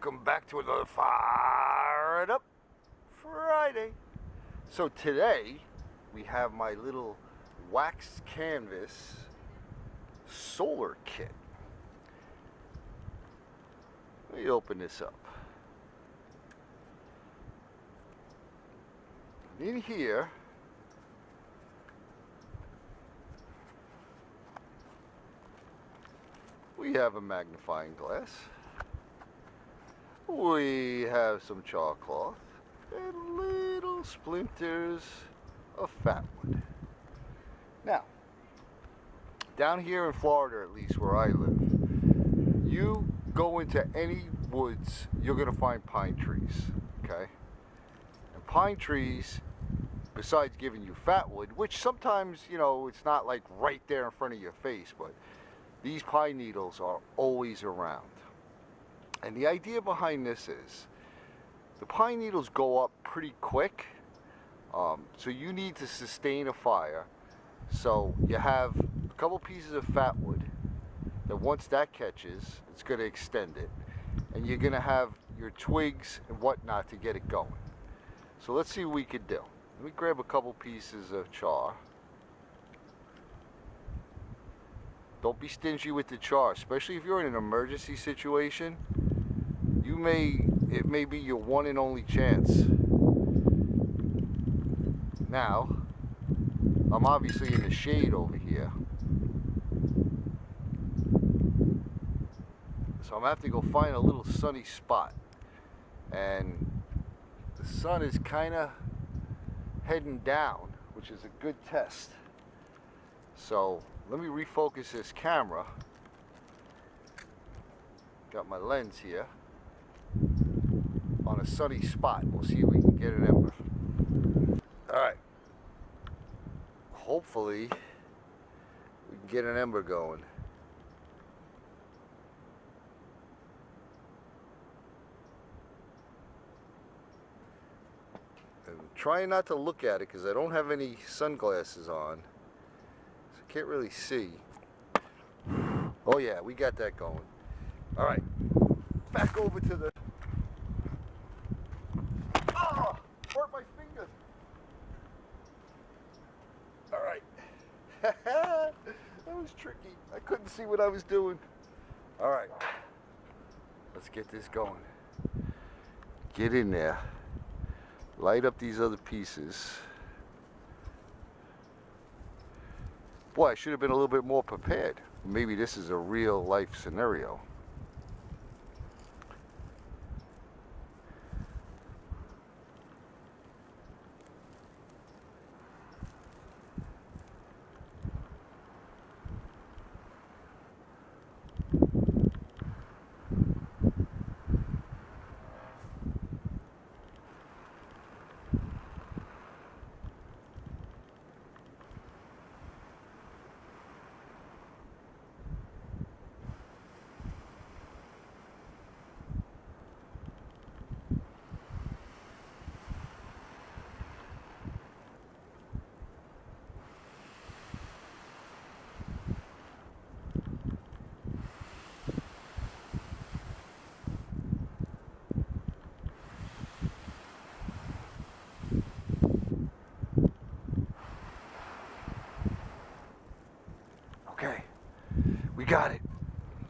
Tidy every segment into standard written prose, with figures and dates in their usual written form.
welcome back to another Fired Up Friday. So today we have my little wax canvas solar kit. Let me open this up. In here we have a magnifying glass. We have some char cloth and little splinters of fat wood. Now, down here in Florida, at least where I live, you go into any woods, you're going to find pine trees, okay? And pine trees, besides giving you fat wood, which sometimes, you know, it's not like right there in front of your face, but these pine needles are always around. And the idea behind this is the pine needles go up pretty quick, so you need to sustain a fire. So you have a couple pieces of fat wood that once that catches, it's going to extend it, and you're going to have your twigs and whatnot to get it going. So let's see what we could do. Let me grab a couple pieces of char. Don't be stingy with the char, especially if you're in an emergency situation. It may be your one and only chance. Now, I'm obviously in the shade over here, so I'm gonna have to go find a little sunny spot. And the sun is kind of heading down, which is a good test. So let me refocus this camera. Got my lens here on a sunny spot. We'll see if we can get an ember. Alright. Hopefully we can get an ember going. I'm trying not to look at it because I don't have any sunglasses on, so I can't really see. Oh yeah, we got that going. Alright, back over to the... Oh! Hurt my finger! Alright. That was tricky. I couldn't see what I was doing. Alright. Let's get this going. Get in there. Light up these other pieces. Boy, I should have been a little bit more prepared. Maybe this is a real life scenario. Okay, we got it.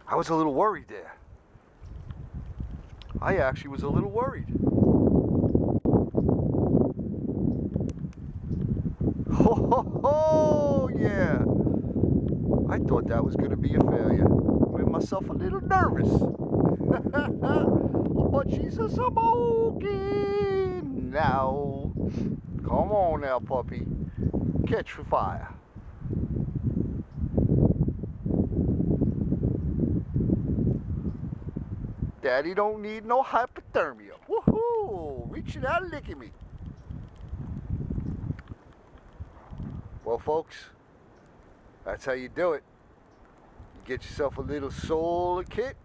I was a little worried there. I actually was a little worried. Ho ho ho, yeah. I thought that was going to be a failure. I made myself a little nervous. But she's a smoking now. Come on now, puppy. Catch the fire. Daddy don't need no hypothermia. Woohoo! Reaching out and licking me. Well, folks, that's how you do it. You get yourself a little solar kit.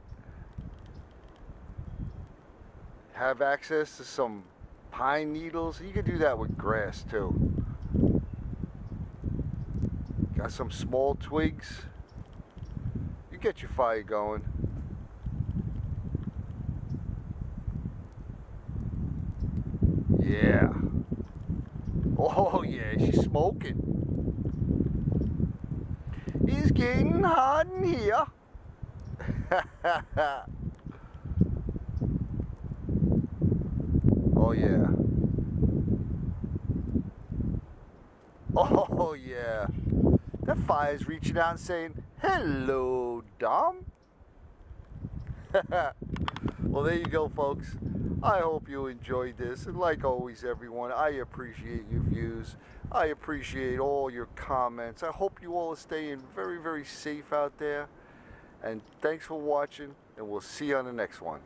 Have access to some pine needles. You can do that with grass too. Got some small twigs. You get your fire going. yeah. Oh yeah, she's smoking. It's getting hot in here. Oh yeah. Oh yeah. That fire's reaching out and saying, hello, Dom. Well, there you go, folks. I hope you enjoyed this. And like always, everyone, I appreciate your views. I appreciate all your comments. I hope you all are staying very, very safe out there. And thanks for watching, and we'll see you on the next one.